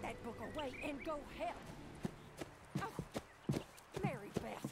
that book away and go help. Oh, Mary Beth.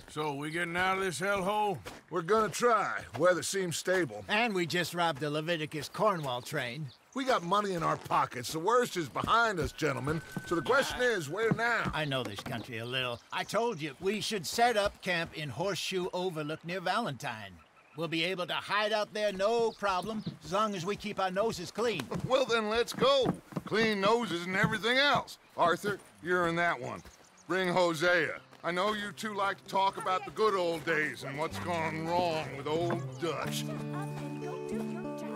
So, we getting out of this hellhole? We're gonna try. Weather seems stable. And we just robbed the Leviticus Cornwall train. We got money in our pockets. The worst is behind us, gentlemen. So the question is, where now? I know this country a little. I told you, we should set up camp in Horseshoe Overlook near Valentine. We'll be able to hide out there, no problem, as long as we keep our noses clean. Well, then let's go. Clean noses and everything else. Arthur, you're in that one. Bring Hosea. I know you two like to talk about the good old days and what's gone wrong with old Dutch. Shut up and go do your job.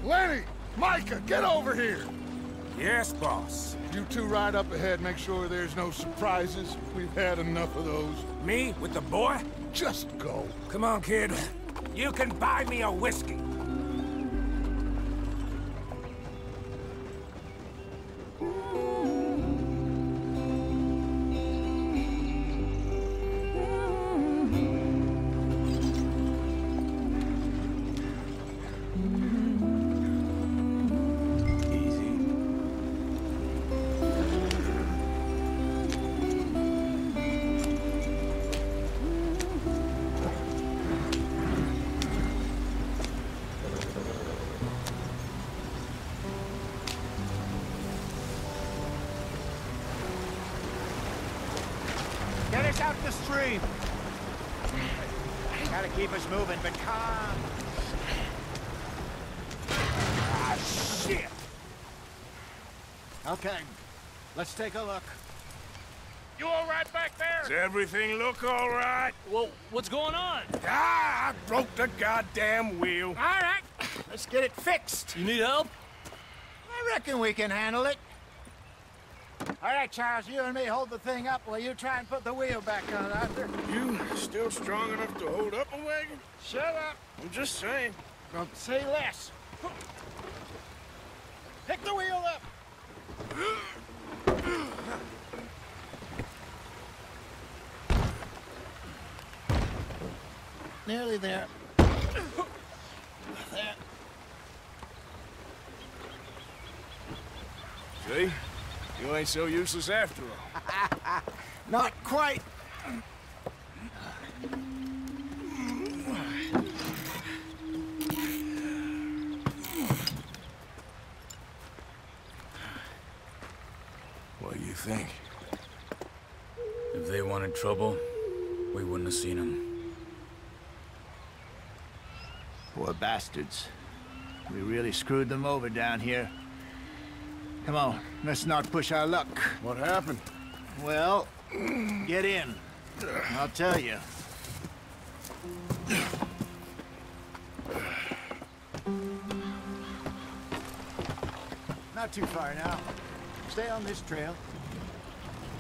Lenny! Micah, get over here! Yes, boss. You two ride up ahead, make sure there's no surprises. We've had enough of those. Me with the boy? Just go. Come on, kid. You can buy me a whiskey. Get us out the stream. Gotta keep us moving, but calm. Ah, shit. Okay, let's take a look. You all right back there? Does everything look all right? Well, what's going on? Ah, I broke the goddamn wheel. All right, let's get it fixed. You need help? I reckon we can handle it. All right, Charles, you and me hold the thing up while you try and put the wheel back on, Arthur. You still strong enough to hold up a wagon? Shut up. I'm just saying. Don't say less. Pick the wheel up. Nearly there. There. See? You ain't so useless after all. Not quite. What do you think? If they wanted trouble, we wouldn't have seen them. Poor bastards. We really screwed them over down here. Come on, let's not push our luck. What happened? Well, get in. I'll tell you. Not too far now. Stay on this trail.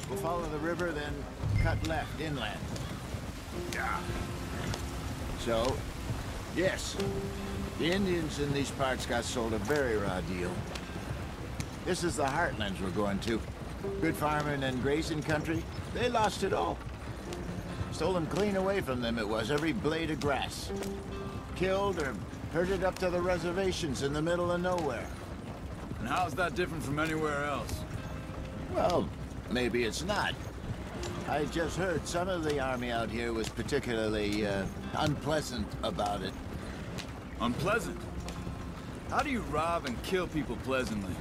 We'll follow the river, then cut left inland. Yeah. So, yes, the Indians in these parts got sold a very raw deal. This is the heartlands we're going to. Good farming and grazing country. They lost it all. Stolen clean away from them it was, every blade of grass. Killed or herded up to the reservations in the middle of nowhere. And how's that different from anywhere else? Well, maybe it's not. I just heard some of the army out here was particularly unpleasant about it. Unpleasant? How do you rob and kill people pleasantly?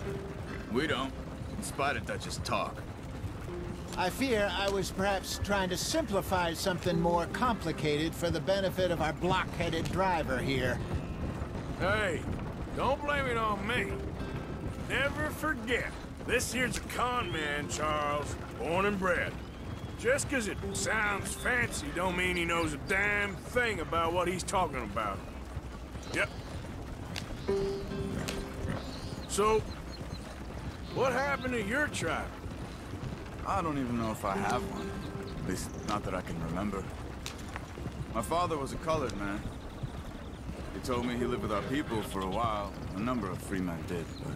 We don't, in spite of Dutch's talk. I fear I was perhaps trying to simplify something more complicated for the benefit of our block-headed driver here. Hey, don't blame it on me. Never forget, this here's a con man, Charles, born and bred. Just 'cause it sounds fancy don't mean he knows a damn thing about what he's talking about. Yep. So, what happened to your tribe? I don't even know if I have one. At least, not that I can remember. My father was a colored man. He told me he lived with our people for a while. A number of free men did, but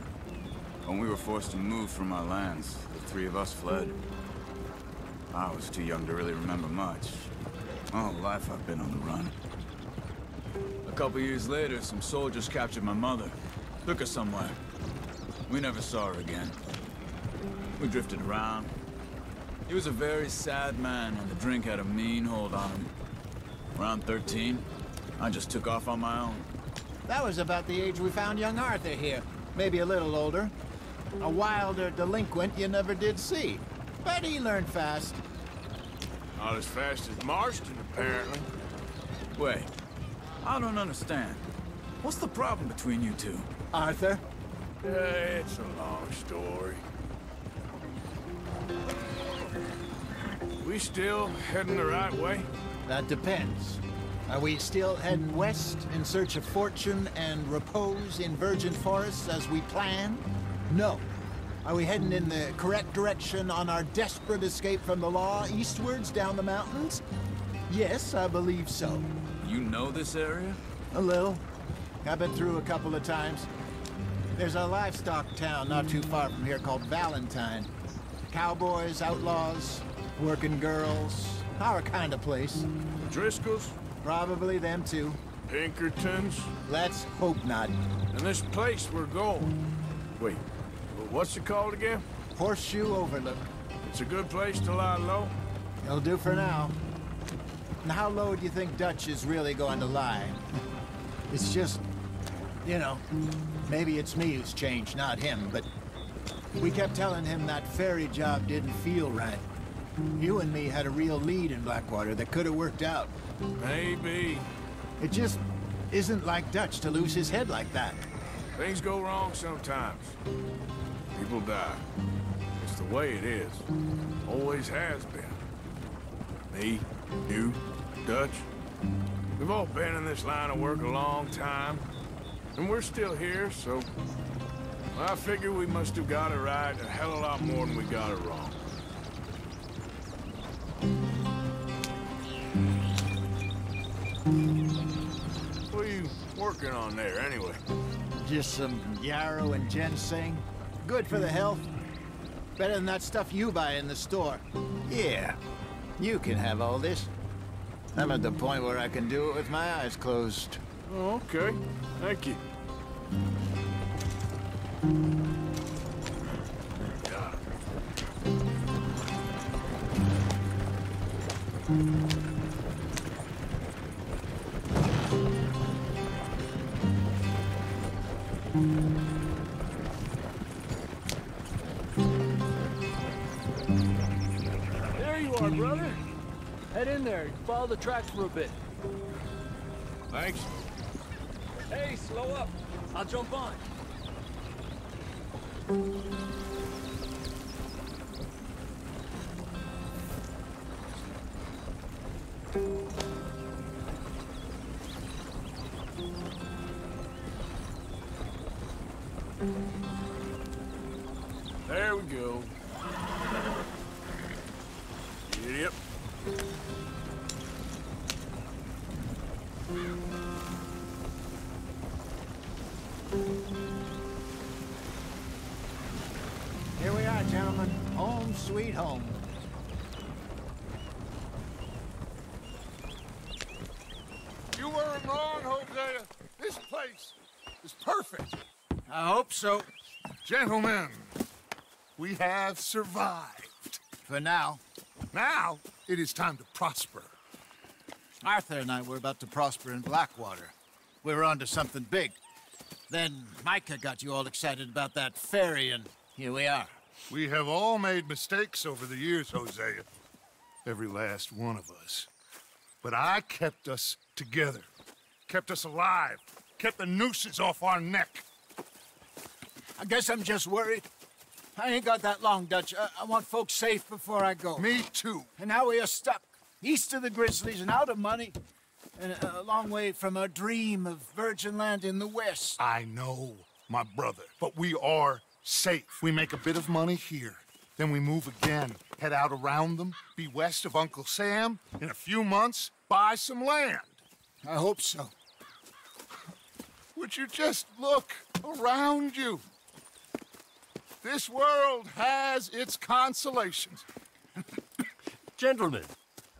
when we were forced to move from our lands, the three of us fled. I was too young to really remember much. My whole life I've been on the run. A couple years later, some soldiers captured my mother. Took her somewhere. We never saw her again. We drifted around. He was a very sad man, and the drink had a mean hold on him. Around 13, I just took off on my own. That was about the age we found young Arthur here. Maybe a little older. A wilder delinquent you never did see. But he learned fast. Not as fast as Marston, apparently. Wait, I don't understand. What's the problem between you two? Arthur? It's a long story. We still heading the right way? That depends. Are we still heading west in search of fortune and repose in virgin forests as we planned? No. Are we heading in the correct direction on our desperate escape from the law eastwards down the mountains? Yes, I believe so. You know this area? A little. I've been through a couple of times. There's a livestock town not too far from here called Valentine. Cowboys, outlaws, working girls, our kind of place. Driscoll's? Probably them too. Pinkertons? Let's hope not. And this place we're going. Wait, what's it called again? Horseshoe Overlook. It's a good place to lie low? It'll do for now. And how low do you think Dutch is really going to lie? It's just, you know, maybe it's me who's changed, not him, but we kept telling him that ferry job didn't feel right. You and me had a real lead in Blackwater that could have worked out. Maybe. It just isn't like Dutch to lose his head like that. Things go wrong sometimes. People die. It's the way it is. Always has been. Me, you, Dutch. We've all been in this line of work a long time. And we're still here, so... I figure we must have got it right a hell of a lot more than we got it wrong. What are you working on there, anyway? Just some yarrow and ginseng. Good for the health. Better than that stuff you buy in the store. Yeah, you can have all this. I'm at the point where I can do it with my eyes closed. Oh, okay. Thank you. Got it. There you are, brother. Head in there. Follow the tracks for a bit. Thanks. Hey, slow up. I'll jump on. There we go. Yep. Here we are, gentlemen. Home sweet home. You weren't wrong, Hosea. This place is perfect. I hope so. Gentlemen, we have survived. For now. Now, it is time to prosper. Arthur and I were about to prosper in Blackwater. We were onto something big. Then Micah got you all excited about that ferry, and here we are. We have all made mistakes over the years, Hosea. Every last one of us. But I kept us together. Kept us alive. Kept the nooses off our neck. I guess I'm just worried. I ain't got that long, Dutch. I want folks safe before I go. Me too. And now we are stuck, east of the Grizzlies and out of money, and a long way from our dream of virgin land in the west. I know, my brother, but we are safe. We make a bit of money here, then we move again, head out around them, be west of Uncle Sam, in a few months, buy some land. I hope so. Would you just look around you? This world has its consolations. Gentlemen,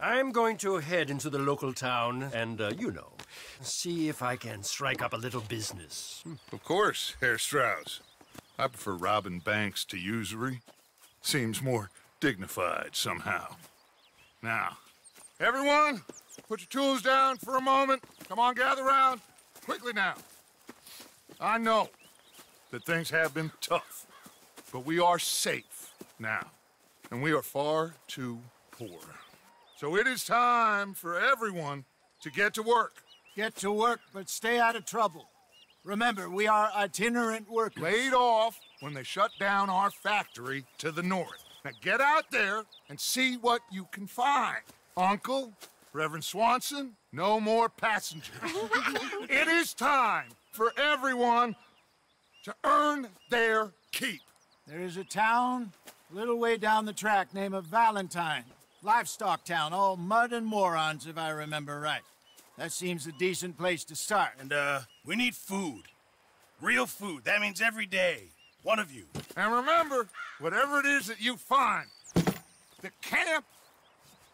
I'm going to head into the local town and, see if I can strike up a little business. Of course, Herr Strauss. I prefer robbing banks to usury. Seems more dignified somehow. Now, everyone, put your tools down for a moment. Come on, gather round. Quickly now. I know that things have been tough, but we are safe now, and we are far too poor. So it is time for everyone to get to work. Get to work, but stay out of trouble. Remember, we are itinerant workers. Laid off when they shut down our factory to the north. Now get out there and see what you can find. Uncle, Reverend Swanson, no more passengers. It is time for everyone to earn their keep. There is a town a little way down the track named Valentine. Livestock town, all mud and morons, if I remember right. That seems a decent place to start. And, we need food. Real food. That means every day. One of you. And remember, whatever it is that you find, the camp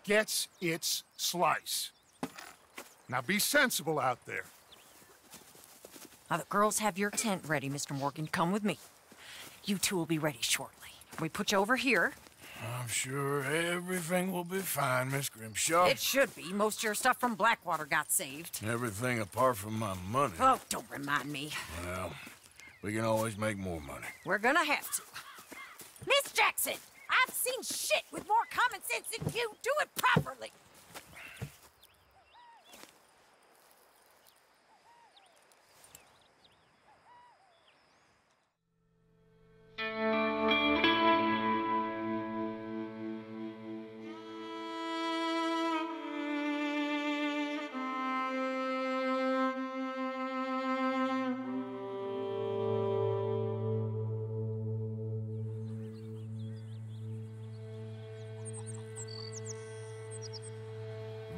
gets its slice. Now be sensible out there. Now, the girls have your tent ready, Mr. Morgan. Come with me. You two will be ready shortly. We put you over here. I'm sure everything will be fine, Miss Grimshaw. It should be. Most of your stuff from Blackwater got saved. Everything apart from my money. Oh, don't remind me. Well, we can always make more money. We're gonna have to. Miss Jackson, I've seen shit with more common sense than you. Do it properly.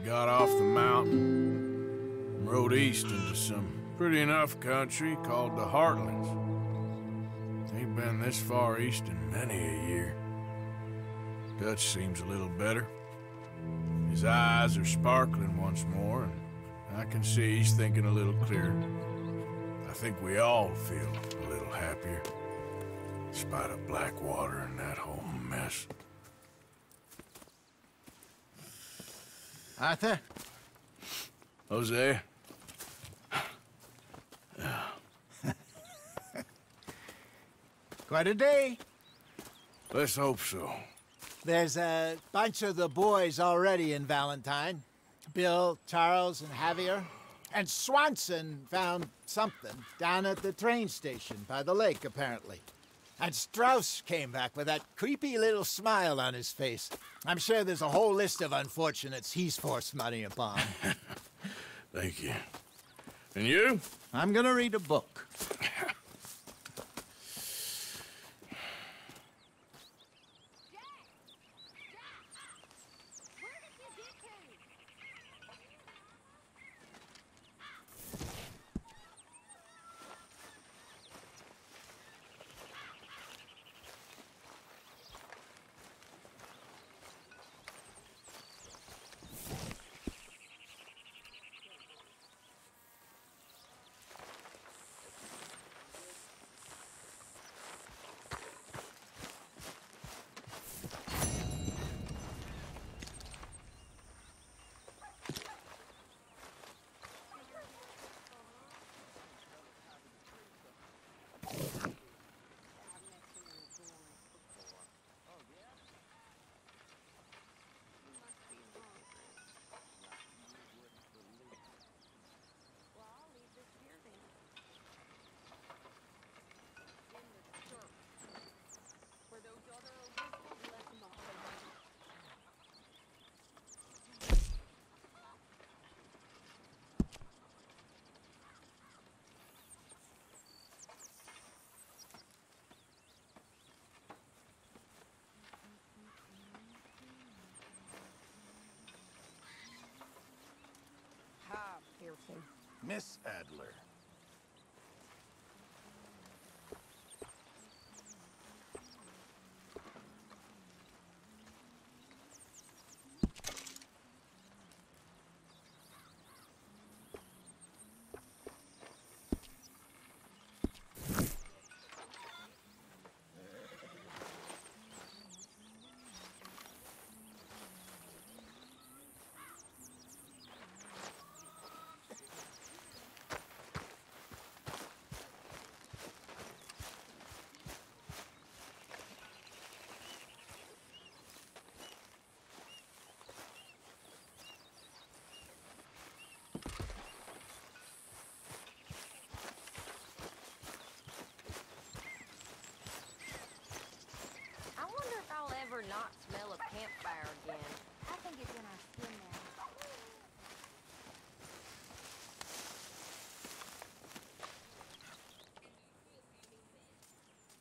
Got off the mountain and rode east into some pretty enough country called the Heartlands. Ain't been this far east in many a year. Dutch seems a little better. His eyes are sparkling once more, and I can see he's thinking a little clearer. I think we all feel a little happier, in spite of Blackwater and that whole mess. Arthur? Jose? Quite a day. Let's hope so. There's a bunch of the boys already in Valentine. Bill, Charles, and Javier. And Swanson found something down at the train station by the lake, apparently. And Strauss came back with that creepy little smile on his face. I'm sure there's a whole list of unfortunates he's forced money upon. Thank you. And you? I'm gonna read a book. Miss Adler. I wonder if I'll ever not smell a campfire again. I think it's in our skin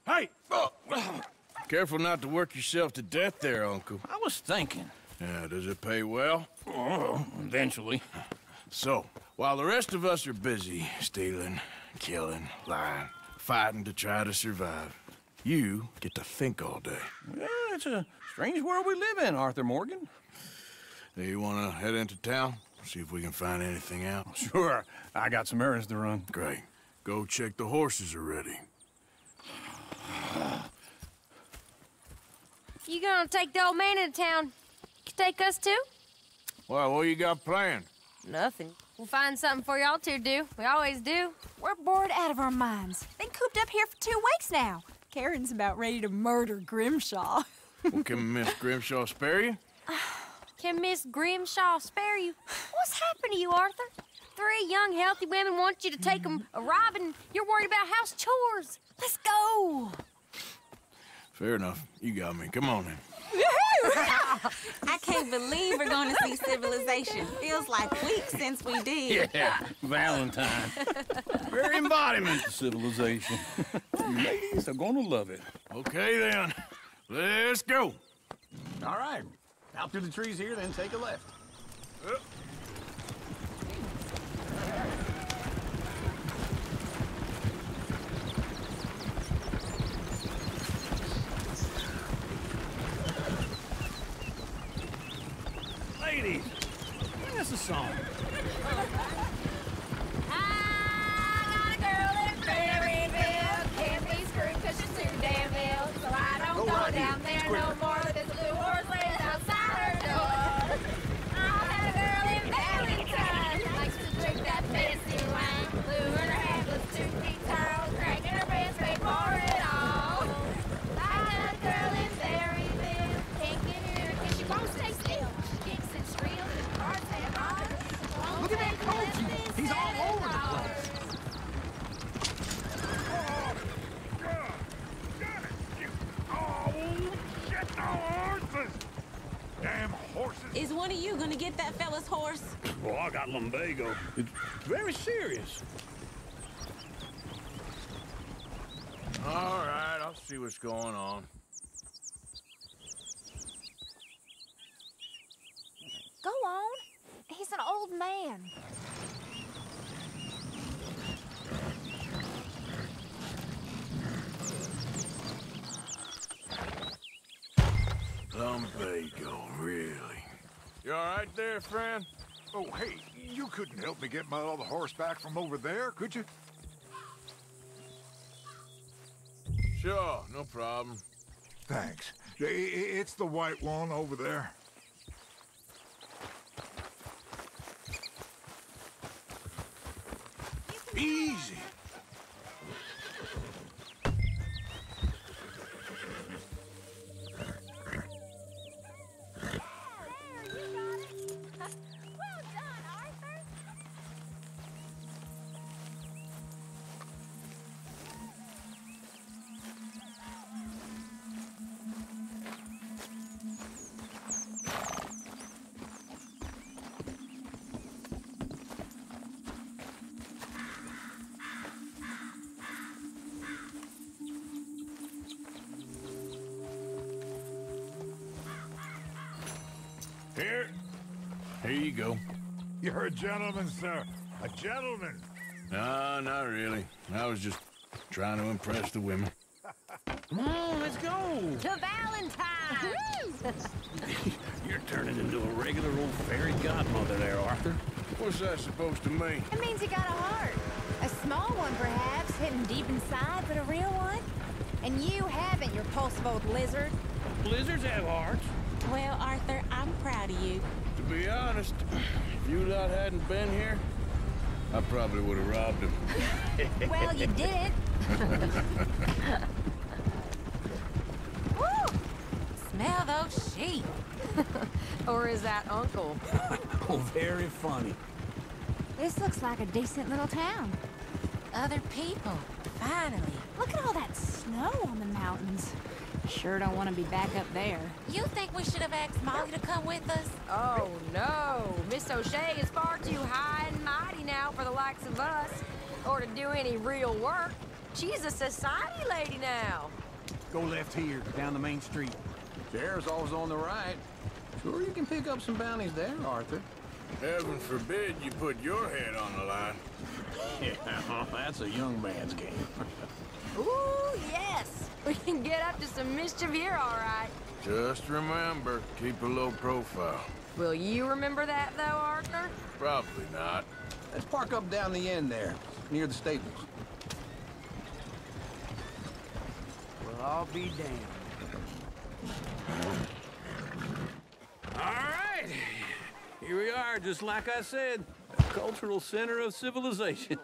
now. Hey! Oh. Careful not to work yourself to death there, Uncle. I was thinking. Yeah, does it pay well? Oh, eventually. So, while the rest of us are busy stealing, killing, lying, fighting to try to survive, you get to think all day. Yeah, it's a strange world we live in, Arthur Morgan. Do you want to head into town? See if we can find anything out? Sure. I got some errands to run. Great. Go check the horses are ready. You gonna take the old man into town? You take us too? Well, what you got planned? Nothing. We'll find something for y'all to do. We always do. We're bored out of our minds. Been cooped up here for 2 weeks now. Karen's about ready to murder Grimshaw. Well, can Miss Grimshaw spare you? Can Miss Grimshaw spare you? What's happened to you, Arthur? 3 young, healthy women want you to take them a robbing. You're worried about house chores. Let's go. Fair enough. You got me. Come on then. I can't believe we're going to see civilization. Feels like weeks since we did. Yeah, Valentine. Very embodiment of civilization. You ladies are gonna love it. Okay then. Let's go. All right. Out through the trees here, then take a left. Ladies, bring us a song. I got a girl in Berryville. Can't be screwed 'cause she's too damn ill. So I don't go down there no more. There's a blue horse lays outside her door. I had a girl in Valentine. Likes to drink that fancy wine. Blue in her head was 2 feet tall. Cracking her breast, they pour it all. I got a girl in Berryville. Can't get her 'cause she won't stay still. She kicks and squeals and barks and hollers. Look at that coach. He's all over the place. Damn horses! Is one of you going to get that fella's horse? Well, I got lumbago. It's very serious. All right, I'll see what's going on. Go on. He's an old man. Lumbago, really? You all right there, friend? Oh, hey, you couldn't help me get my other horse back from over there, could you? Sure, no problem. Thanks. It's the white one over there. Easy. Well done, Arthur. Here you go. You're a gentleman, sir. A gentleman. No, not really. I was just trying to impress the women. Come on, let's go. To Valentine's! You're turning into a regular old fairy godmother there, Arthur. What's that supposed to mean? It means you got a heart. A small one, perhaps, hidden deep inside, but a real one. And you haven't, you repulsive old lizard. Blizzards have hearts. Well, Arthur, I'm proud of you. To be honest, if you lot hadn't been here, I probably would have robbed him. Well, you did. Woo! Smell those sheep. Or is that Uncle? Oh, very funny. This looks like a decent little town. Other people, finally. Look at all that snow on the mountains. Sure don't want to be back up there. You think we should have asked Molly to come with us? Oh, no. Miss O'Shea is far too high and mighty now for the likes of us. Or to do any real work. She's a society lady now. Go left here, down the main street. Sheriff's always on the right. Sure you can pick up some bounties there, Arthur. Heaven forbid you put your head on the line. Yeah, that's a young man's game. Ooh, yes. We can get up to some mischief here, all right. Just remember, keep a low profile. Will you remember that, though, Arthur? Probably not. Let's park up down the end there, near the stables. Well, I'll be damned. All right. Here we are, just like I said. A cultural center of civilization.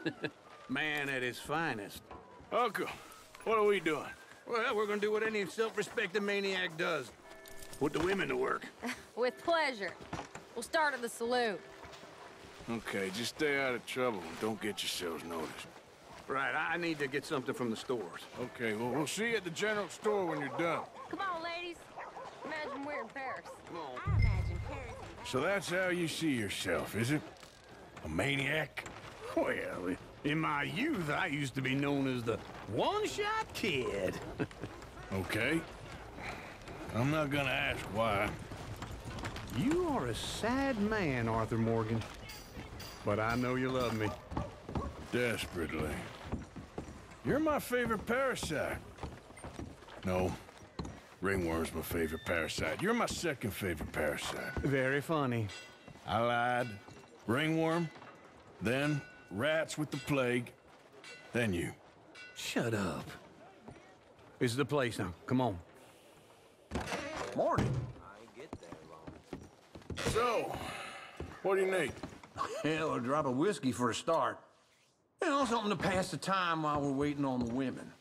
Man at his finest. Uncle, what are we doing? Well, we're gonna do what any self-respecting maniac does. Put the women to work. With pleasure. We'll start at the saloon. Okay, just stay out of trouble and don't get yourselves noticed. Right, I need to get something from the stores. Okay, well, we'll see you at the general store when you're done. Come on, ladies. Imagine we're in Paris. I imagine Paris. So that's how you see yourself, is it? A maniac? Well, in my youth, I used to be known as the one-shot kid. Okay. I'm not gonna ask why. You are a sad man, Arthur Morgan. But I know you love me. Desperately. You're my favorite parasite. No. Ringworm's my favorite parasite. You're my second favorite parasite. Very funny. I lied. Ringworm, then rats with the plague, then you. Shut up. This is the place now. Come on. Morning. So, what do you need? Hell, a drop of whiskey for a start. You know, something to pass the time while we're waiting on the women.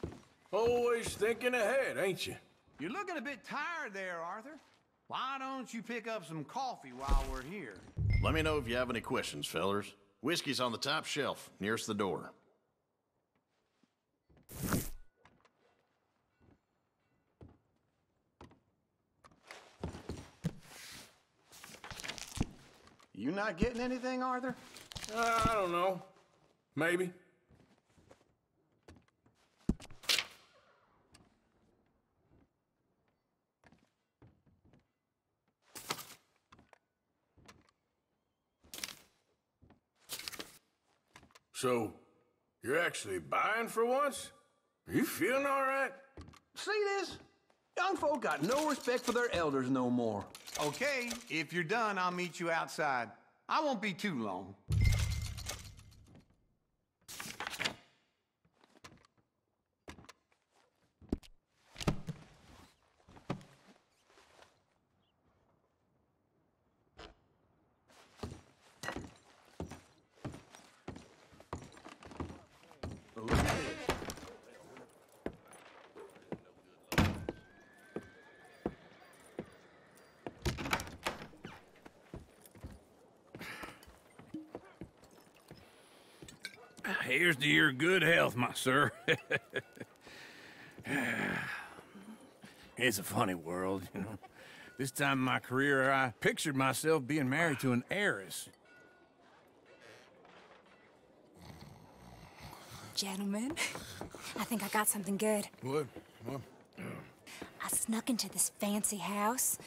Always thinking ahead, ain't you? You're looking a bit tired there, Arthur. Why don't you pick up some coffee while we're here? Let me know if you have any questions, fellers. Whiskey's on the top shelf, nearest the door. You not getting anything, Arthur? I don't know. Maybe. So, you're actually buying for once? Are you feeling all right? See this? Young folk got no respect for their elders no more. Okay, if you're done, I'll meet you outside. I won't be too long. Here's to your good health, my sir. It's a funny world, you know. This time in my career, I pictured myself being married to an heiress. Gentlemen, I think I got something good. What? I snuck into this fancy house.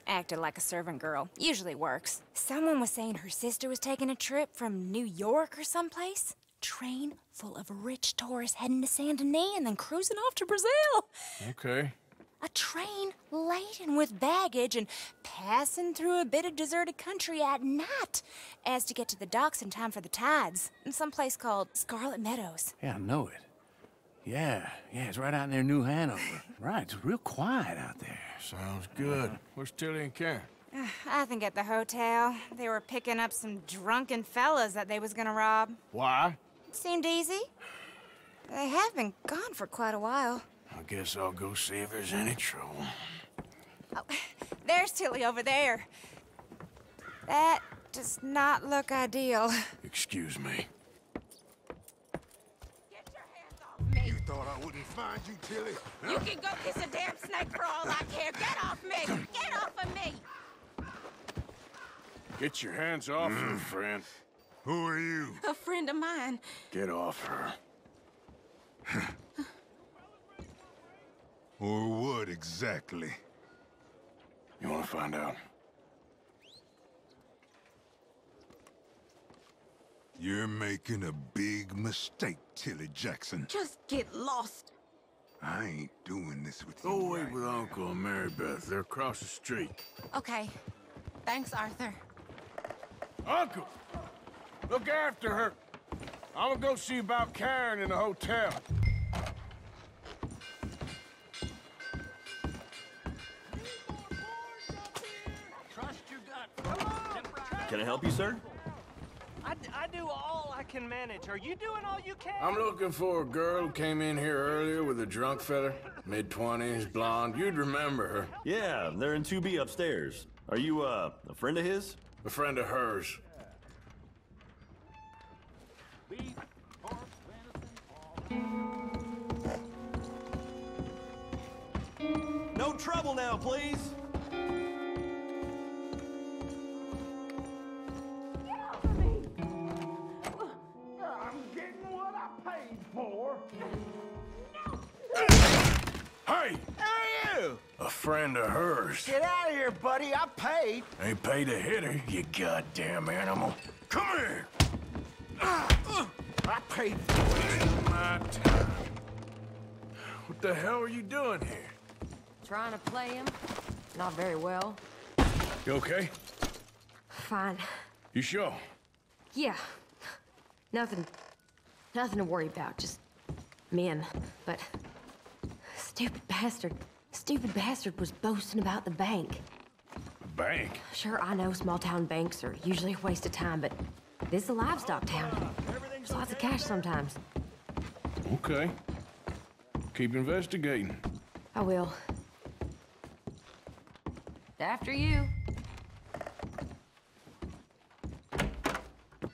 Acted like a servant girl. Usually works. Someone was saying her sister was taking a trip from New York or someplace. Train full of rich tourists heading to Saint Denis and then cruising off to Brazil. Okay. A train laden with baggage and passing through a bit of deserted country at night as to get to the docks in time for the tides in some place called Scarlet Meadows. Yeah, I know it. Yeah, it's right out near New Hanover. Right, it's real quiet out there. Sounds good. Where's Tilly and Karen? I think at the hotel. They were picking up some drunken fellas that they was gonna rob. Why? It seemed easy. They have been gone for quite a while. I guess I'll go see if there's any trouble. Oh, there's Tilly over there. That does not look ideal. Excuse me. Get your hands off me. You thought I wouldn't find you, Tilly? You can go kiss a damn snake for all I care. Get off me! Get off of me! Get your hands off her, friend. Who are you? A friend of mine. Get off her. Or what exactly? You want to find out? You're making a big mistake, Tilly Jackson. Just get lost. I ain't doing this with you. Go wait right with now. Uncle and Mary Beth. They're across the street. Okay. Thanks, Arthur. Uncle! Look after her. I'm gonna go see about Karen in the hotel. Can I help you, sir? I do all I can manage. Are you doing all you can? I'm looking for a girl who came in here earlier with a drunk fella. Mid-20s, blonde. You'd remember her. Yeah, they're in 2B upstairs. Are you, a friend of his? A friend of hers. No trouble now, please. I'm getting what I paid for. Hey! Who are you? A friend of hers. Get out of here, buddy. I paid. Ain't paid to hit her, you goddamn animal. Come here! I paid for it. Ain't my time. What the hell are you doing here? Trying to play him. Not very well. You okay? Fine. You sure? Yeah. Nothing to worry about. Just men. But stupid bastard was boasting about the bank. Bank? Sure, I know small town banks are usually a waste of time, but this is a livestock town. There's lots of cash sometimes. Okay. Keep investigating. I will. After you.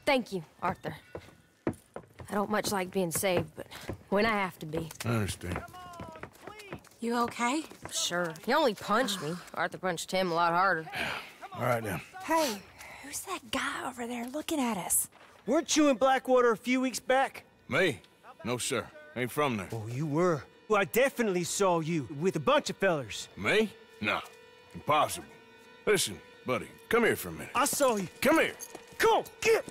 Thank you, Arthur. I don't much like being saved, but when I have to be. I understand. You okay? Sure. He only punched me. Arthur punched him a lot harder. All right, then. Hey, who's that guy over there looking at us? Weren't you in Blackwater a few weeks back? Me? No, sir. Ain't from there. Oh, you were. Well, I definitely saw you with a bunch of fellers. Me? No. Impossible. Listen, buddy, come here for a minute. I saw you. Come here. Come on, get!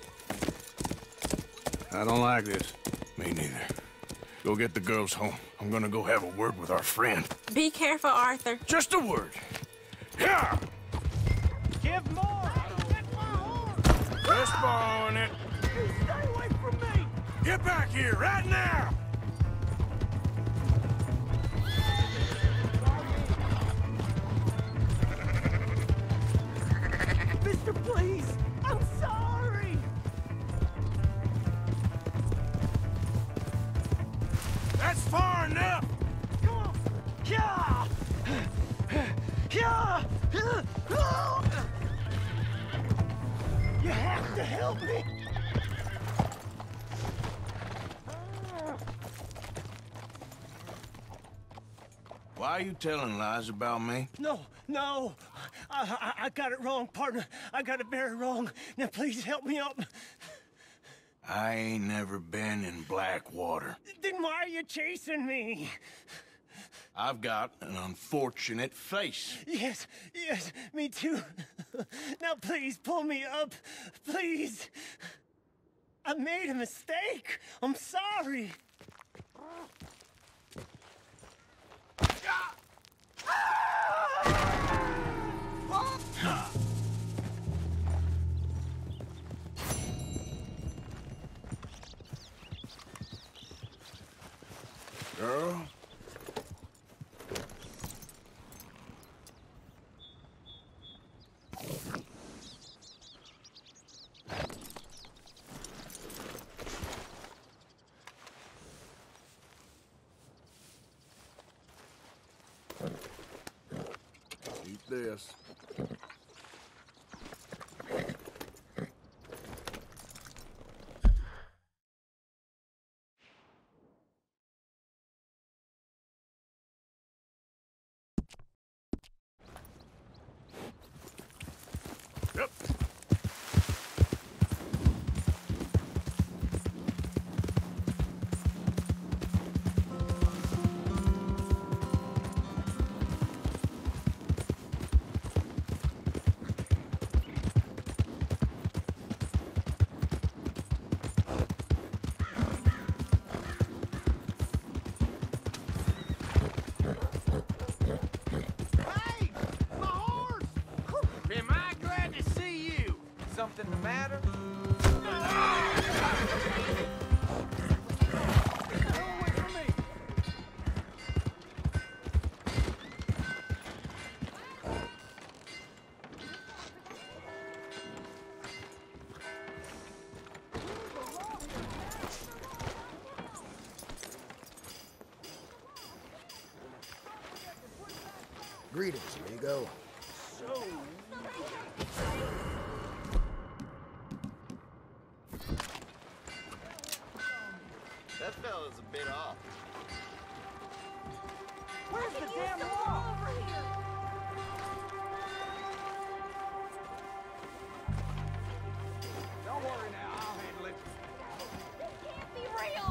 I don't like this. Me neither. Go get the girls home. I'm gonna go have a word with our friend. Be careful, Arthur. Just a word. Yeah! Give more! Just borrowing it. You stay away from me! Get back here right now! Mister, please! I'm sorry! That's far enough! Come on! Yeah! Yeah! You have to help me! Why are you telling lies about me? No! I got it wrong, partner. I got it very wrong. Now please help me up. I ain't never been in Blackwater. Then why are you chasing me? I've got an unfortunate face. Yes, yes, me too. Now please pull me up, please. I made a mistake. I'm sorry. Girl? Eat this. Yep. Am I glad to see you? Something the matter? Greetings, amigo. That fella's a bit off. Where's the damn law? Don't worry now, I'll handle it. This can't be real.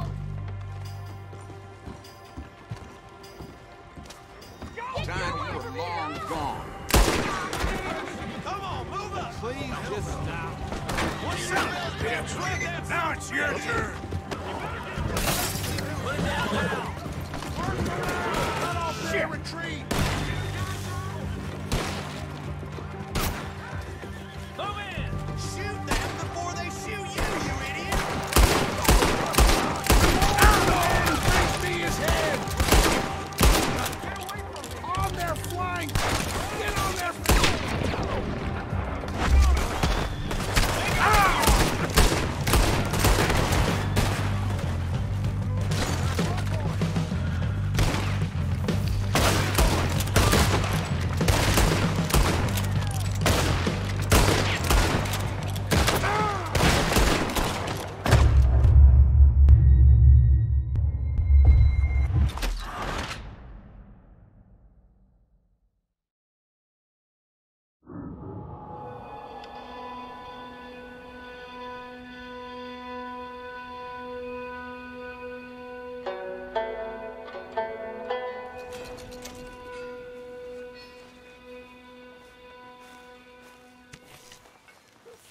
Time you were long gone. Come on, move up! Please just stop. What's up, bitch? Now it's your turn. Put it down now. Cut off their retreat. Move in. Shoot them before they shoot you, you idiot. Out! Face his head. On their flank. Get on their flank.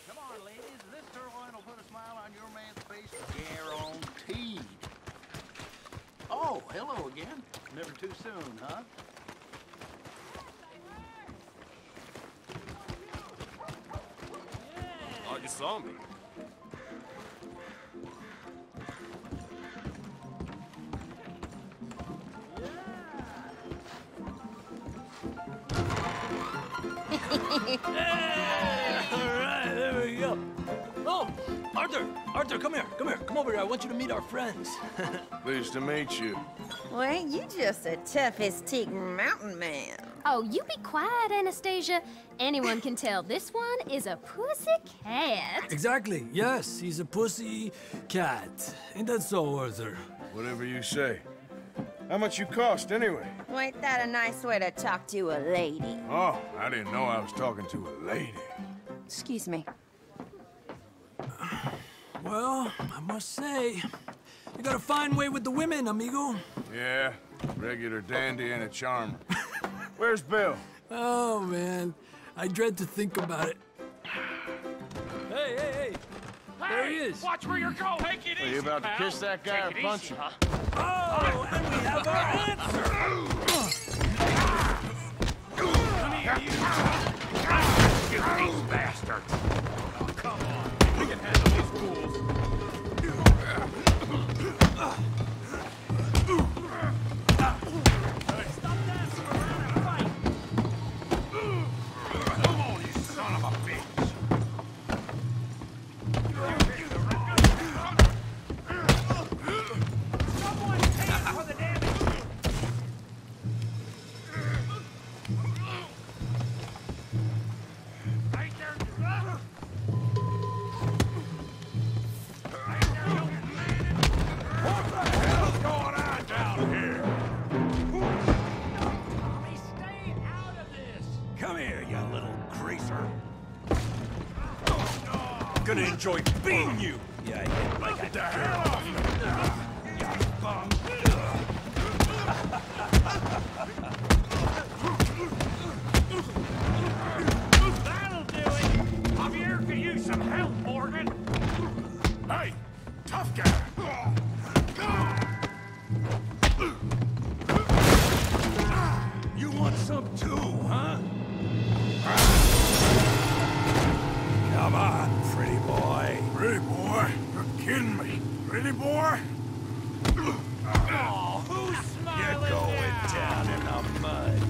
Come on, ladies. This turbine will put a smile on your man's face. Guaranteed. Oh, hello again. Never too soon, huh? Oh, you saw me. All right, there we go. Oh, Arthur, come here. Come over here. I want you to meet our friends. Pleased to meet you. Well, ain't you just the toughest teak mountain man? Oh, you be quiet, Anastasia. Anyone can tell this one is a pussy cat. Exactly. Yes, he's a pussy cat. Ain't that so, Arthur? Whatever you say. How much you cost, anyway? Well, ain't that a nice way to talk to a lady? Oh, I didn't know I was talking to a lady. Excuse me. Well, I must say, you got a fine way with the women, amigo. Yeah, Regular dandy and a charmer. Where's Bill? Oh, man. I dread to think about it. Hey! There he is. Watch where you're going. Take it easy, Are you about to pal. kiss that guy or Take it punch easy, him? huh? Oh, and we have our answer. Come here, you. Shoot these bastards. Oh, come on. We can handle these fools. Stop dancing around and fight. Come on, you son of a bitch. Someone pay for the damage. Right there. What the hell's going on down here? Tommy, stay out of this. Come here, you little greaser. Gonna enjoy beating you. Yeah, like Get the hell off me! you bum. That'll do it. Javier could use some help, Morgan. Hey, tough guy! You want some too, huh? Come on, pretty boy. Pretty boy? You're kidding me. Pretty boy? Oh, who's smiling You're going now? down in the mud.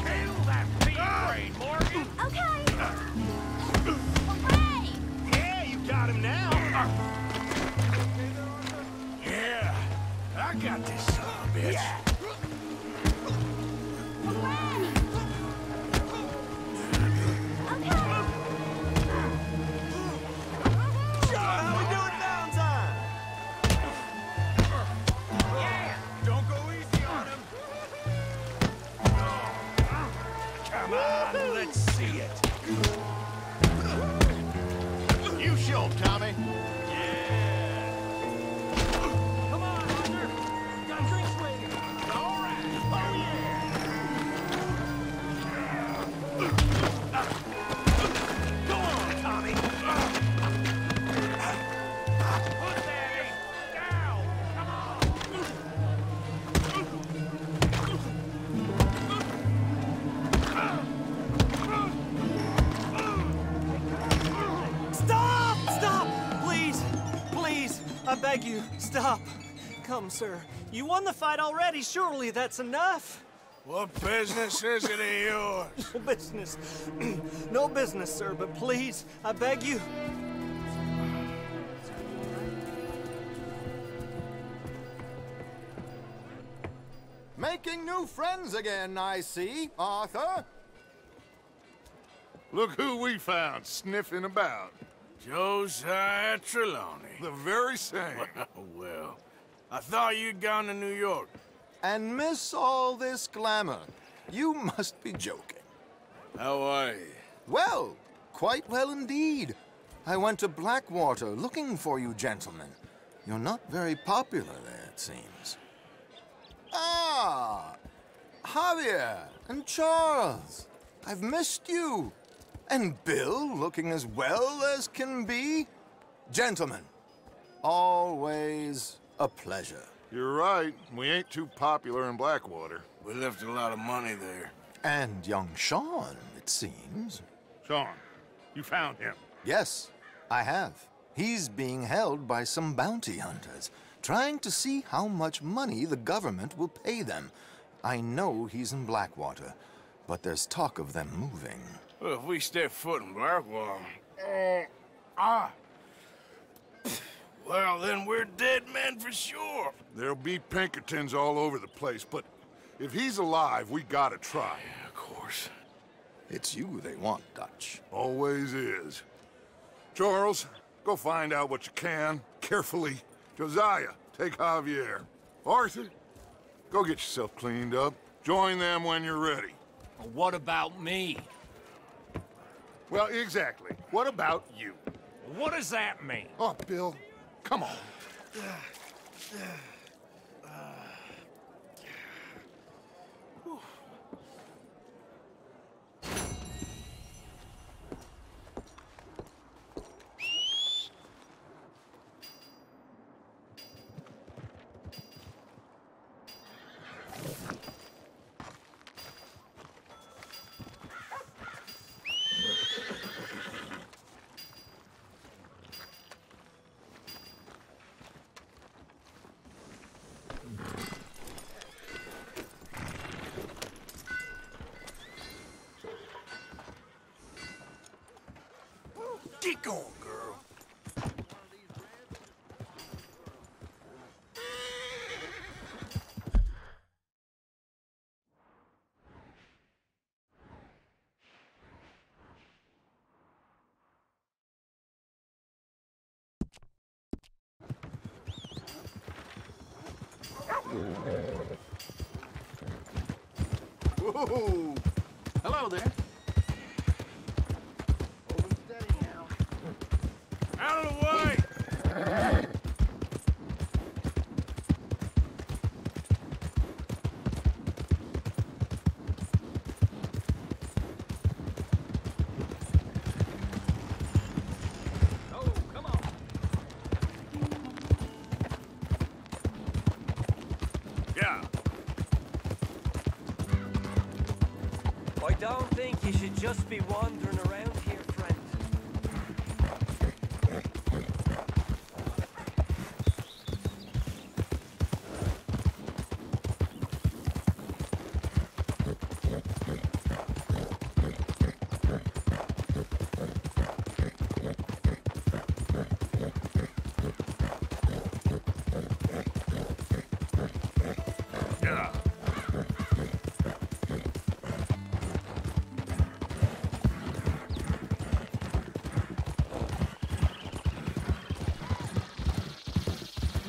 Kill that pea brain, Morgan. Okay. Hooray! Yeah, you got him now. Yeah, I got this son of a bitch. How we doing, Valentine? Yeah, don't go easy on him. Come on, let's see it. You show him, Tommy. Come on, Hunter. Got drinks waiting. All right. Oh, yeah. Go on, Tommy. Put that ace down. Come on. Stop! Stop! Please! Please! I beg you, stop. Come, sir. You won the fight already. Surely that's enough. What business is it of yours? No business. No business, sir, but please, I beg you. Making new friends again, I see, Arthur. Look who we found sniffing about. Josiah Trelawney. The very same. Well, I thought you'd gone to New York. And miss all this glamour. You must be joking. How are you? Well, quite well indeed. I went to Blackwater looking for you gentlemen. You're not very popular there, it seems. Ah, Javier and Charles. I've missed you. And Bill looking as well as can be. Gentlemen, always a pleasure. You're right. We ain't too popular in Blackwater. We left a lot of money there. And young Sean, it seems. Sean, you found him. Yes, I have. He's being held by some bounty hunters, trying to see how much money the government will pay them. I know he's in Blackwater, but there's talk of them moving. Well, if we step foot in Blackwater... Well, then we're dead men for sure. There'll be Pinkertons all over the place, but if he's alive, we gotta try. Yeah, of course. It's you they want, Dutch. Always is. Charles, go find out what you can, carefully. Josiah, take Javier. Arthur, go get yourself cleaned up. Join them when you're ready. Well, what about me? Well, exactly. What about you? What does that mean? Oh, Bill, come on. Get going, girl. Whoa! Hello there. Hold steady now. Out of the way! Oh, come on. Yeah. I don't think you should just be wandering around here, friend. Yeah.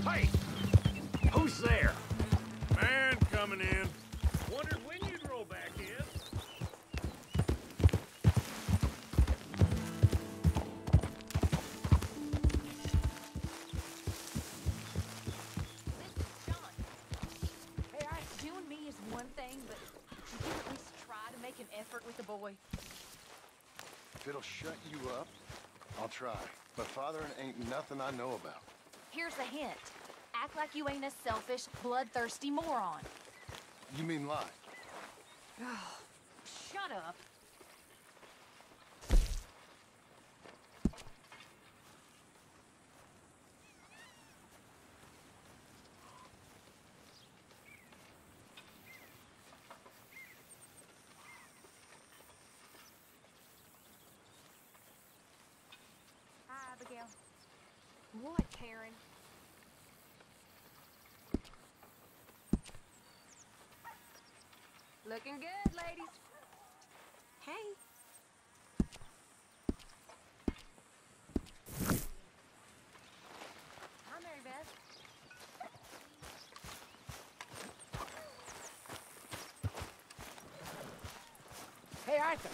Hey, who's there? Man coming in. Wondered when you'd roll back in. Hey, all right, you and me is one thing, but you can at least try to make an effort with the boy. If it'll shut you up, I'll try. But fathering ain't nothing I know about. Here's a hint. Act like you ain't a selfish, bloodthirsty moron. You mean lie? Shut up. Hi, Abigail. What, Karen? Looking good, ladies. Hey. Hi, Mary Beth. Hey, Arthur.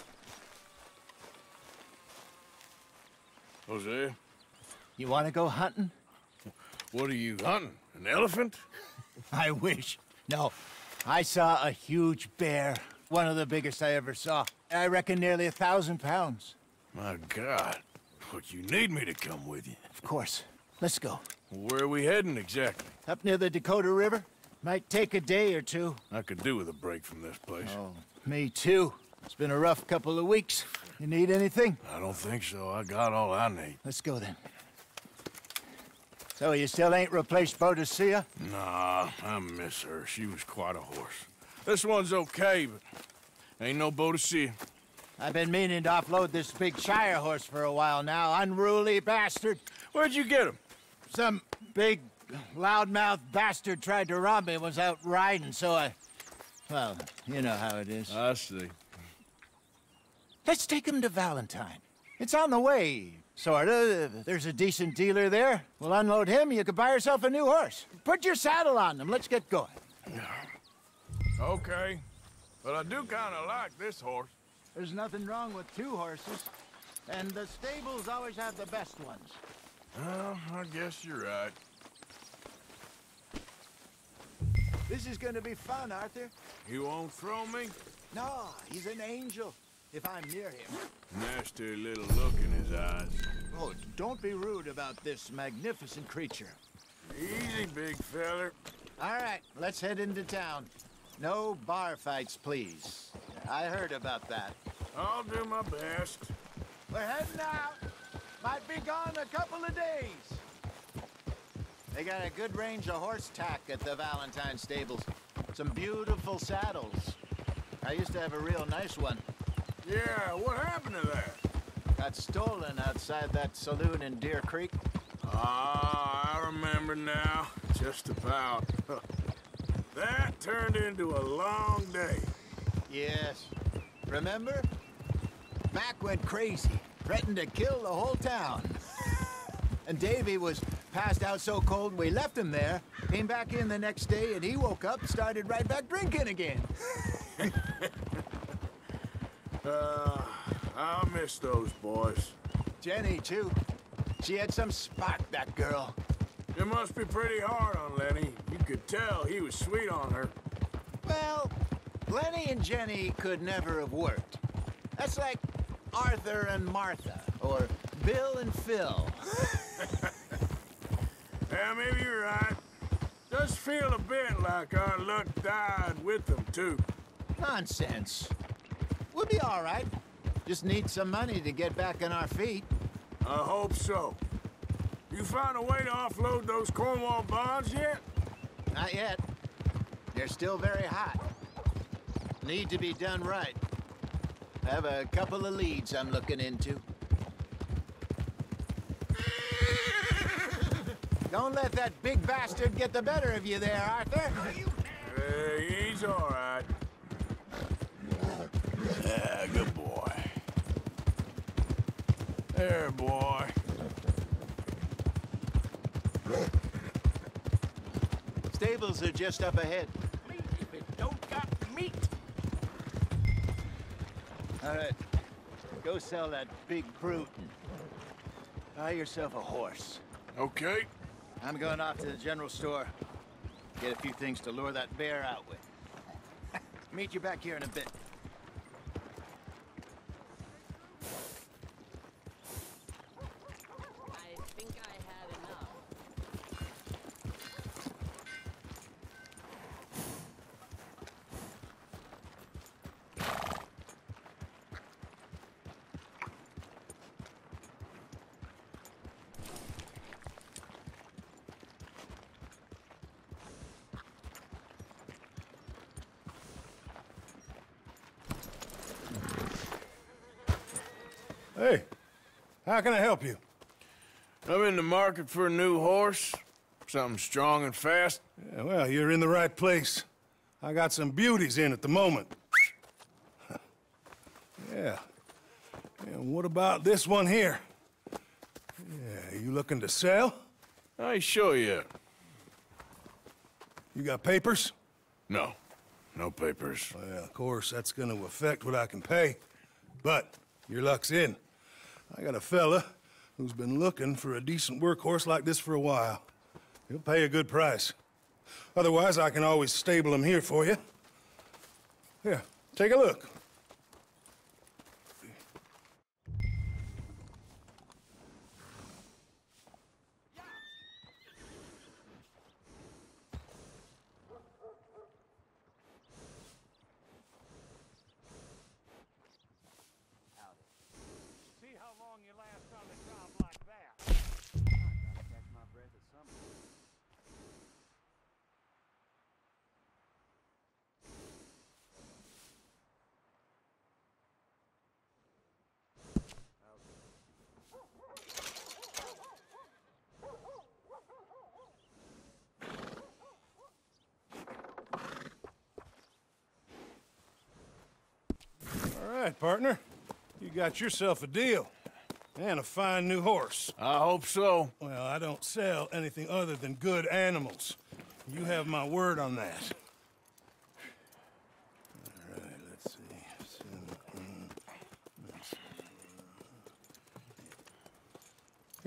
Jose, You want to go hunting? what are you hunting? An elephant? I wish. No, I saw a huge bear. One of the biggest I ever saw. I reckon nearly 1,000 pounds. My God. But you need me to come with you. Of course. Let's go. Where are we heading exactly? Up near the Dakota River. Might take a day or two. I could do with a break from this place. Oh, me too. It's been a rough couple of weeks. You need anything? I don't think so. I got all I need. Let's go then. So you still ain't replaced Boadicea? Nah, I miss her. She was quite a horse. This one's okay, but ain't no Boadicea. I've been meaning to offload this big Shire horse for a while now. Unruly bastard. Where'd you get him? Some big, loudmouth bastard tried to rob me and was out riding, so I... Well, you know how it is. I see. Let's take him to Valentine. It's on the way, sorta. There's a decent dealer there. We'll unload him, you could buy yourself a new horse. Put your saddle on him, let's get going. Okay. But I do kind of like this horse. There's nothing wrong with two horses. And the stables always have the best ones. Well, I guess you're right. This is gonna be fun, Arthur. You won't throw me? No, he's an angel, if I'm near him. Nasty little look in his eyes. Oh, don't be rude about this magnificent creature. Easy, big feller. All right, let's head into town. No bar fights, please. I heard about that. I'll do my best. We're heading out. Might be gone a couple of days. They got a good range of horse tack at the Valentine stables. Some beautiful saddles. I used to have a real nice one. Yeah, what happened to that? Got stolen outside that saloon in Deer Creek. Ah, I remember now. Just about. That turned into a long day. Yes. Remember? Mac went crazy, threatened to kill the whole town. And Davy was passed out so cold we left him there, came back in the next day, and he woke up and started right back drinking again. I'll miss those boys. Jenny, too. She had some spark, that girl. It must be pretty hard on Lenny. You could tell he was sweet on her. Well, Lenny and Jenny could never have worked. That's like Arthur and Martha, or Bill and Phil. Yeah, maybe you're right. Does feel a bit like our luck died with them, too. Nonsense. We'll be all right. Just need some money to get back on our feet. I hope so. You found a way to offload those Cornwall bonds yet? Not yet. They're still very hot. Need to be done right. I have a couple of leads I'm looking into. Don't let that big bastard get the better of you there, Arthur. He's all right. Yeah, good boy. There, boy. Stables are just up ahead. If it don't got meat. All right. Go sell that big brute and buy yourself a horse. Okay. I'm going off to the general store. Get a few things to lure that bear out with. Meet you back here in a bit. I think I had enough. Hey, how can I help you? I'm in the market for a new horse. Something strong and fast. Yeah, well, you're in the right place. I got some beauties in at the moment. Yeah. And what about this one here? Yeah, you looking to sell? I show you. You got papers? No. No papers. Well, of course, that's gonna affect what I can pay. But your luck's in. I got a fella who's been looking for a decent workhorse like this for a while. He'll pay a good price. Otherwise, I can always stable him here for you. Here, take a look. See how long you last on a job like that. Gotta catch my breath at some point. All right, partner. You got yourself a deal. And a fine new horse. I hope so. Well, I don't sell anything other than good animals. You have my word on that. All right, let's see.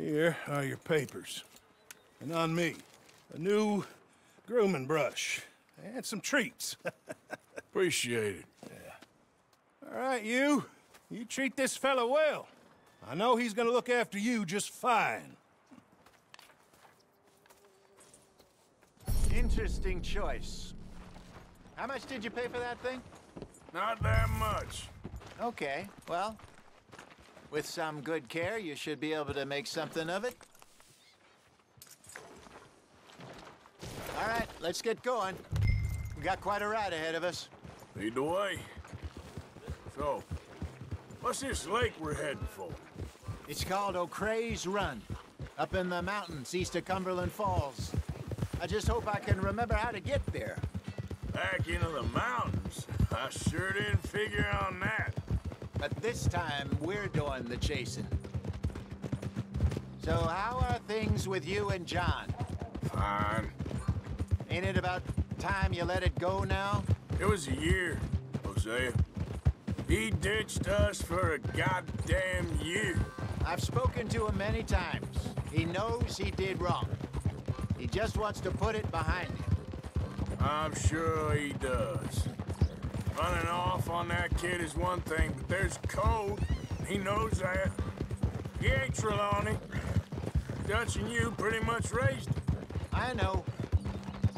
Here are your papers. And on me, a new grooming brush and some treats. Appreciate it. Yeah. All right, you treat this fella well. I know he's gonna look after you just fine. Interesting choice. How much did you pay for that thing? Not that much. Okay, well, with some good care, you should be able to make something of it. All right, let's get going. We got quite a ride ahead of us. Lead the way. So, what's this lake we're heading for? It's called O'Creagh's Run, up in the mountains east of Cumberland Falls. I just hope I can remember how to get there. Back into the mountains? I sure didn't figure on that. But this time, we're doing the chasing. So how are things with you and John? Fine. Ain't it about time you let it go now? It was a year, Hosea. He ditched us for a goddamn year. I've spoken to him many times. He knows he did wrong. He just wants to put it behind him. I'm sure he does. Running off on that kid is one thing, but there's code. He knows that. He ain't Trelawney. Dutch and you pretty much raised him. I know.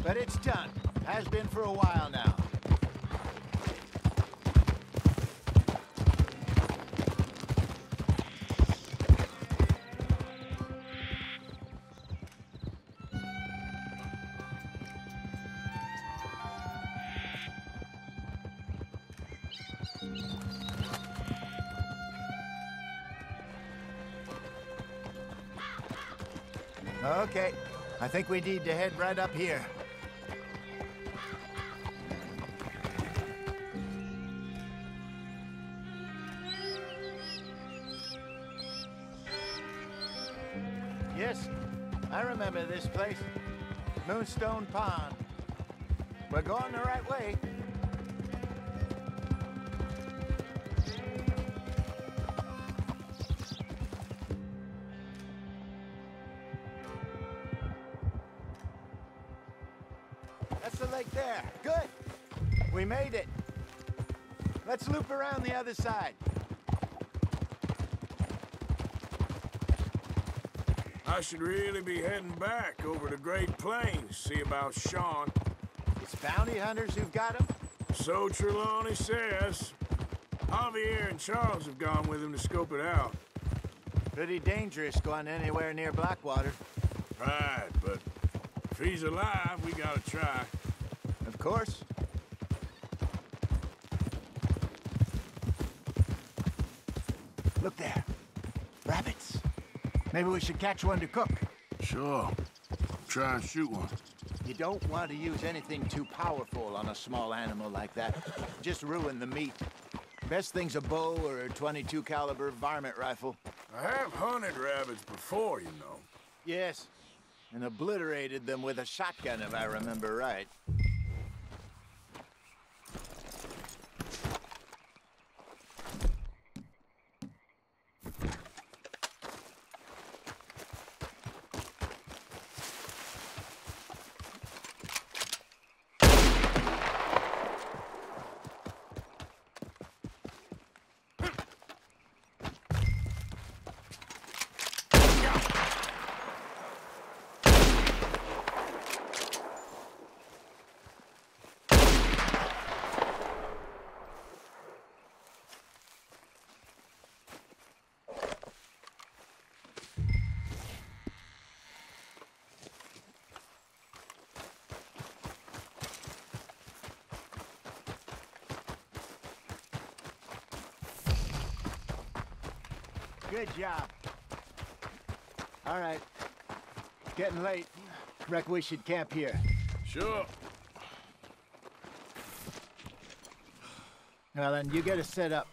But it's done. Has been for a while now. Okay, I think we need to head right up here. Yes, I remember this place. Moonstone Pond. We're going the right way. That's the lake there. Good. We made it. Let's loop around the other side. I should really be heading back over to Great Plains, see about Sean. It's bounty hunters who've got him? So Trelawney says. Javier and Charles have gone with him to scope it out. Pretty dangerous going anywhere near Blackwater. Right, but if he's alive, we gotta try. Of course. Look there. Rabbits. Maybe we should catch one to cook. Sure. Try and shoot one. You don't want to use anything too powerful on a small animal like that. Just ruin the meat. Best thing's a bow or a .22 caliber varmint rifle. I have hunted rabbits before, you know. Yes, and obliterated them with a shotgun, if I remember right. Good job. All right. It's getting late. Reckon we should camp here. Sure. Well, then, you get us set up.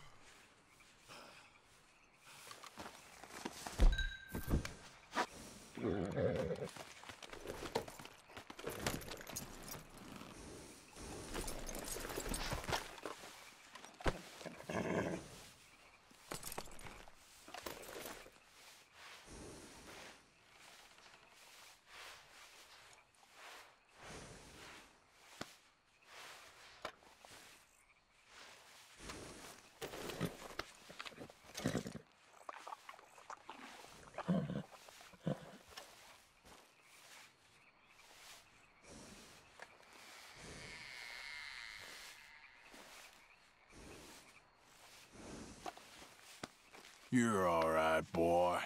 You're all right, boy.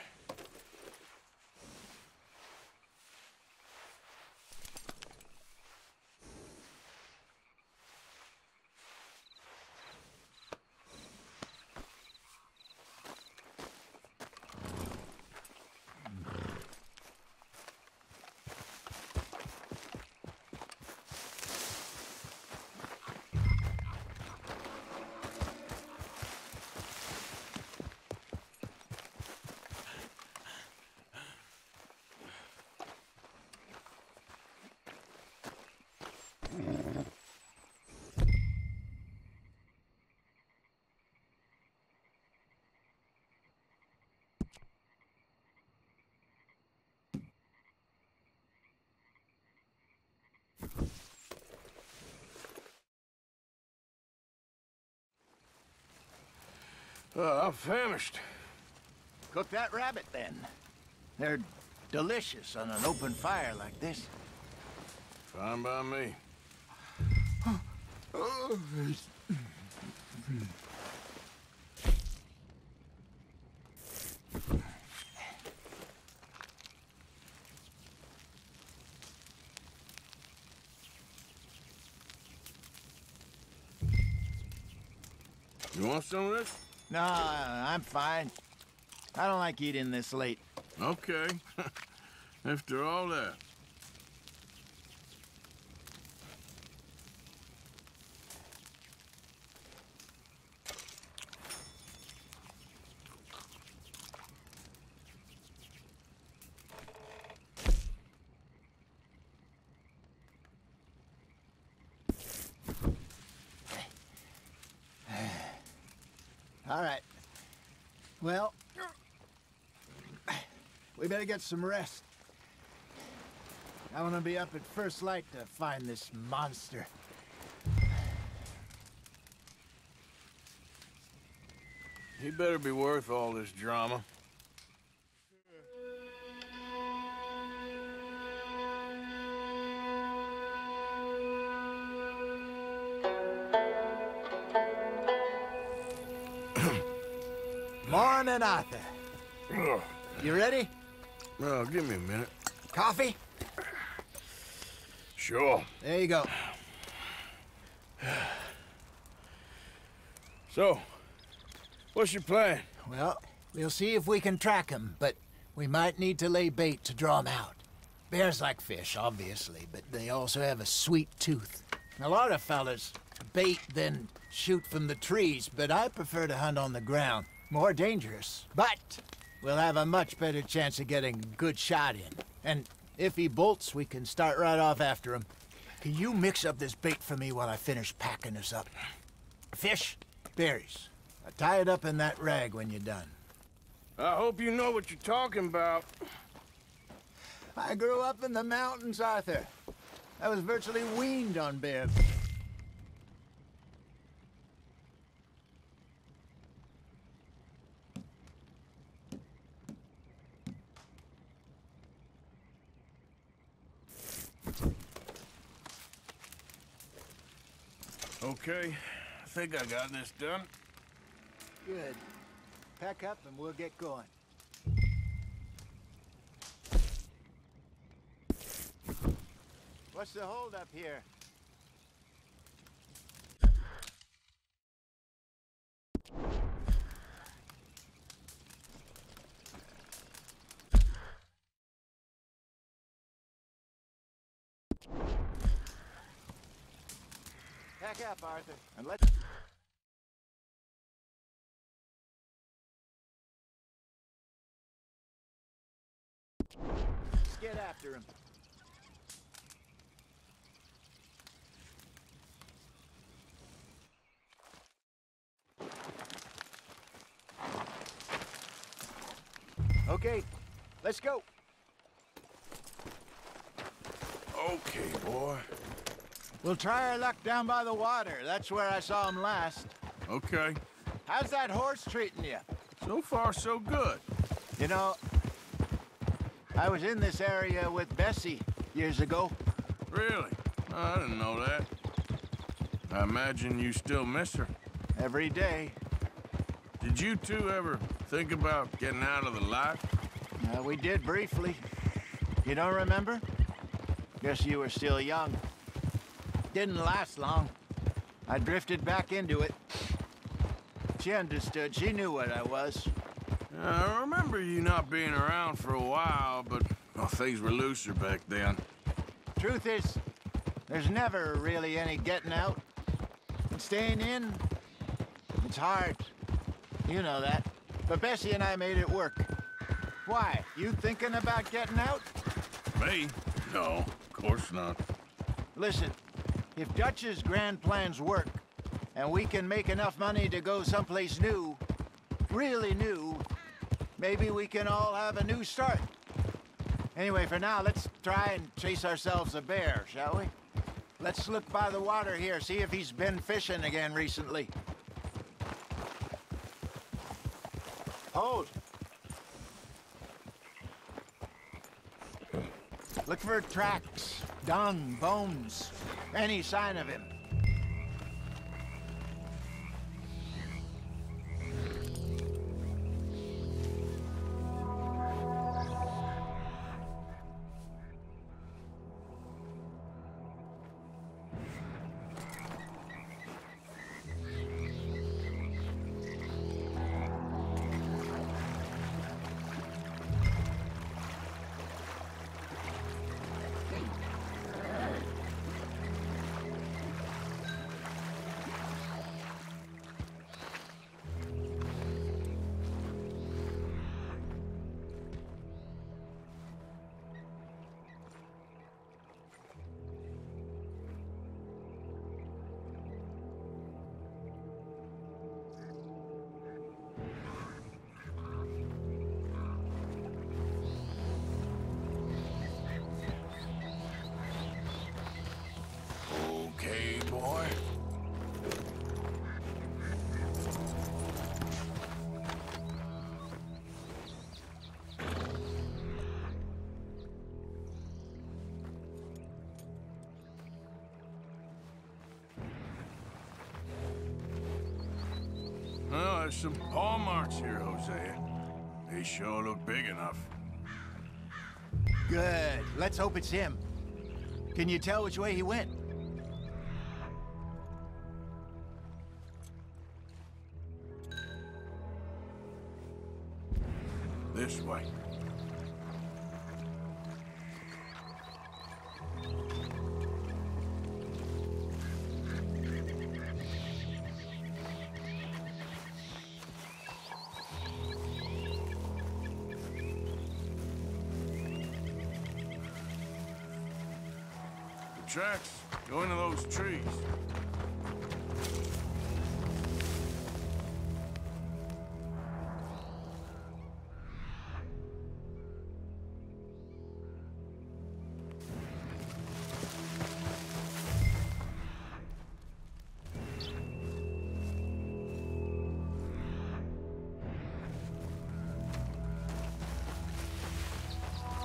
I'm famished. Cook that rabbit, then. They're delicious on an open fire like this. Fine by me. You want some of this? No, I'm fine. I don't like eating this late. Okay. After all that. All right. Well, we better get some rest. I want to be up at first light to find this monster. He better be worth all this drama. Morning, Arthur. You ready? Well, give me a minute. Coffee? Sure. There you go. So, what's your plan? Well, we'll see if we can track him, but we might need to lay bait to draw him out. Bears like fish, obviously, but they also have a sweet tooth. A lot of fellas bait, then shoot from the trees, but I prefer to hunt on the ground. More dangerous, but we'll have a much better chance of getting a good shot in. And if he bolts, we can start right off after him. Can you mix up this bait for me while I finish packing this up? Fish, berries. Tie it up in that rag when you're done. I hope you know what you're talking about. I grew up in the mountains, Arthur. I was virtually weaned on bear. Okay, I think I got this done. Good. Pack up and we'll get going. What's the holdup here? Pack up, Arthur, and let's... Let's get after him. Okay, let's go. Okay, boy. We'll try our luck down by the water. That's where I saw him last. Okay. How's that horse treating you? So far, so good. You know, I was in this area with Bessie years ago. Really? I didn't know that. I imagine you still miss her. Every day. Did you two ever think about getting out of the lot? We did briefly. You don't remember? Guess you were still young. Didn't last long. I drifted back into it. She understood. She knew what I was. I remember you not being around for a while, but well, things were looser back then. Truth is, there's never really any getting out. And staying in, it's hard. You know that. But Bessie and I made it work. Why? You thinking about getting out? Me? No, of course not. Listen, if Dutch's grand plans work, and we can make enough money to go someplace new, really new, maybe we can all have a new start. Anyway, for now, let's try and chase ourselves a bear, shall we? Let's look by the water here, see if he's been fishing again recently. Hold. Look for tracks, dung, bones, any sign of him. Okay, boy. Well, there's some paw marks here, Hosea. They sure look big enough. Good. Let's hope it's him. Can you tell which way he went? This way. The tracks go into those trees.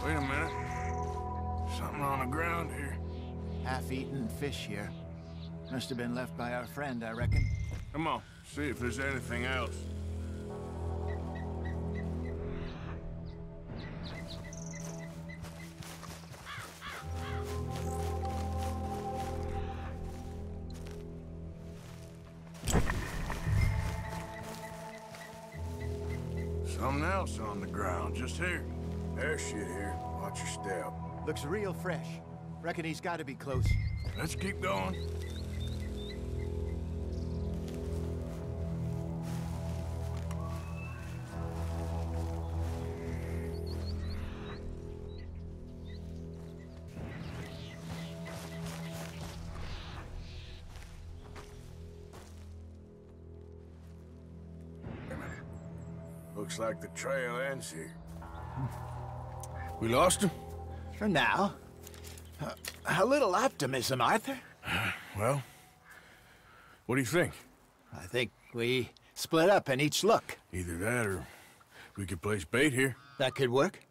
Wait a minute. Something on the ground here. Half-eaten fish here. Must have been left by our friend, I reckon. Come on, see if there's anything else. Something else on the ground, just here. There's shit here. Watch your step. Looks real fresh. Reckon he's got to be close. Let's keep going. Looks like the trail ends here. We lost him? For now. A little optimism, Arthur. Well, what do you think? I think we split up and each look. Either that or we could place bait here. That could work.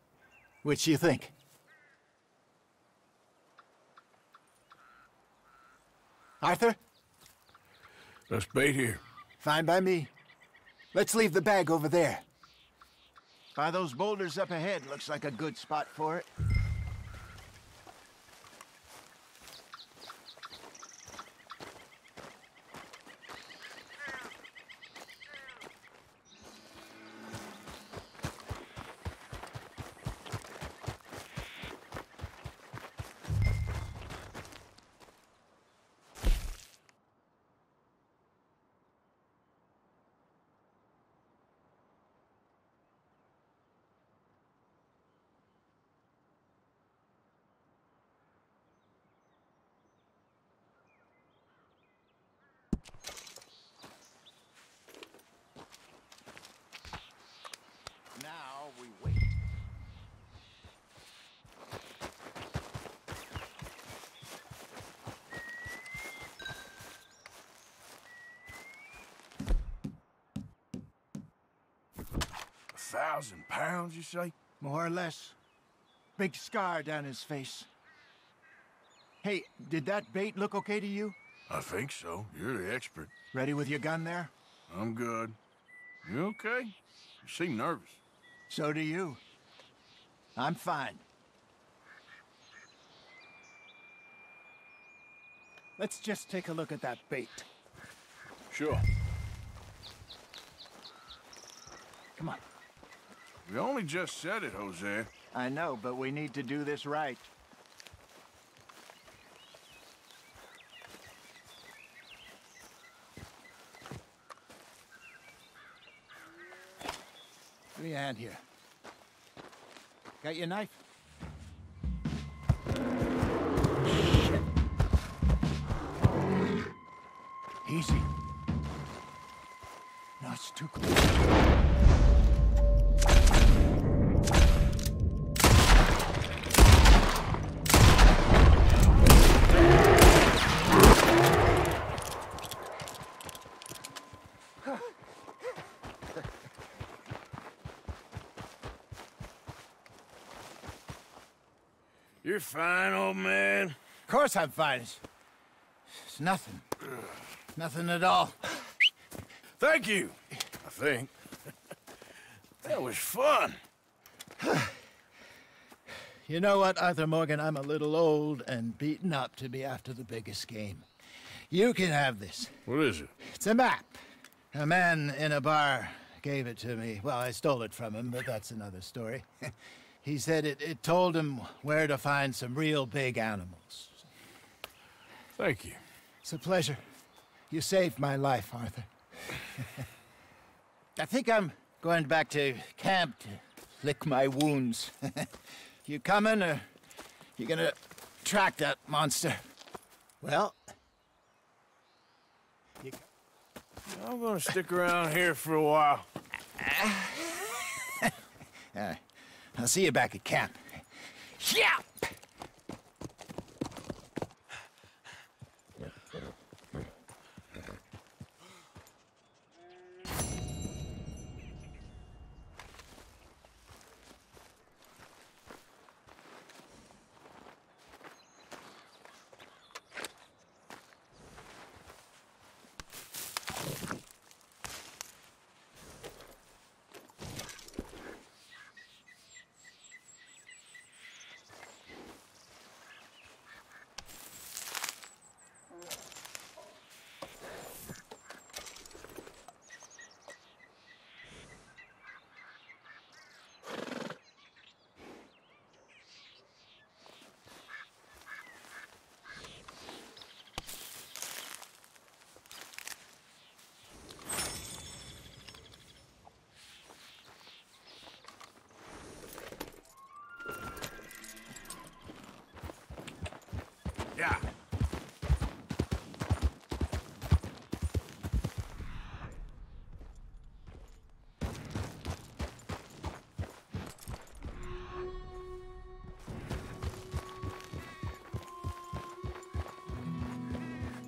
Which do you think? Arthur? Let's bait here. Fine by me. Let's leave the bag over there. By those boulders up ahead, looks like a good spot for it. Now we wait. £1,000, you say? More or less. Big scar down his face. Hey, did that bait look okay to you? I think so. You're the expert. Ready with your gun there? I'm good. You okay? You seem nervous. So do you. I'm fine. Let's just take a look at that bait. Sure. Come on. We only just said it, Jose. I know, but we need to do this right. Give me a hand here. Got your knife? Shit. Easy. No, it's too close. You're fine, old man. Of course I'm fine. It's nothing. Nothing at all. Thank you, I think. That was fun. You know what, Arthur Morgan? I'm a little old and beaten up to be after the biggest game. You can have this. What is it? It's a map. A man in a bar gave it to me. Well, I stole it from him, but that's another story. He said it told him where to find some real big animals. Thank you. It's a pleasure. You saved my life, Arthur. I think I'm going back to camp to lick my wounds. You coming, or you gonna track that monster? Well... I'm gonna stick around here for a while. All right. I'll see you back at camp. Yeah! Yeah.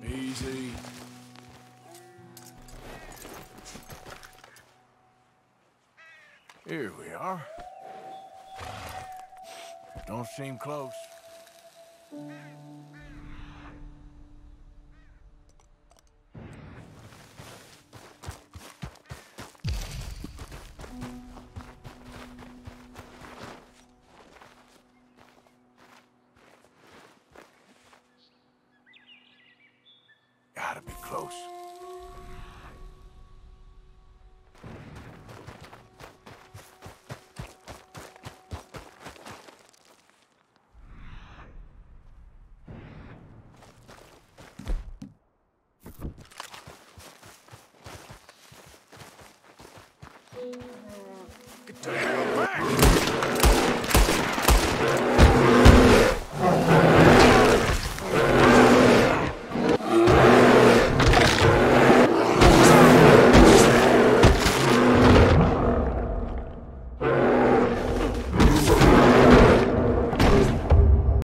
Easy. Here we are. Don't seem close. Get the hell back!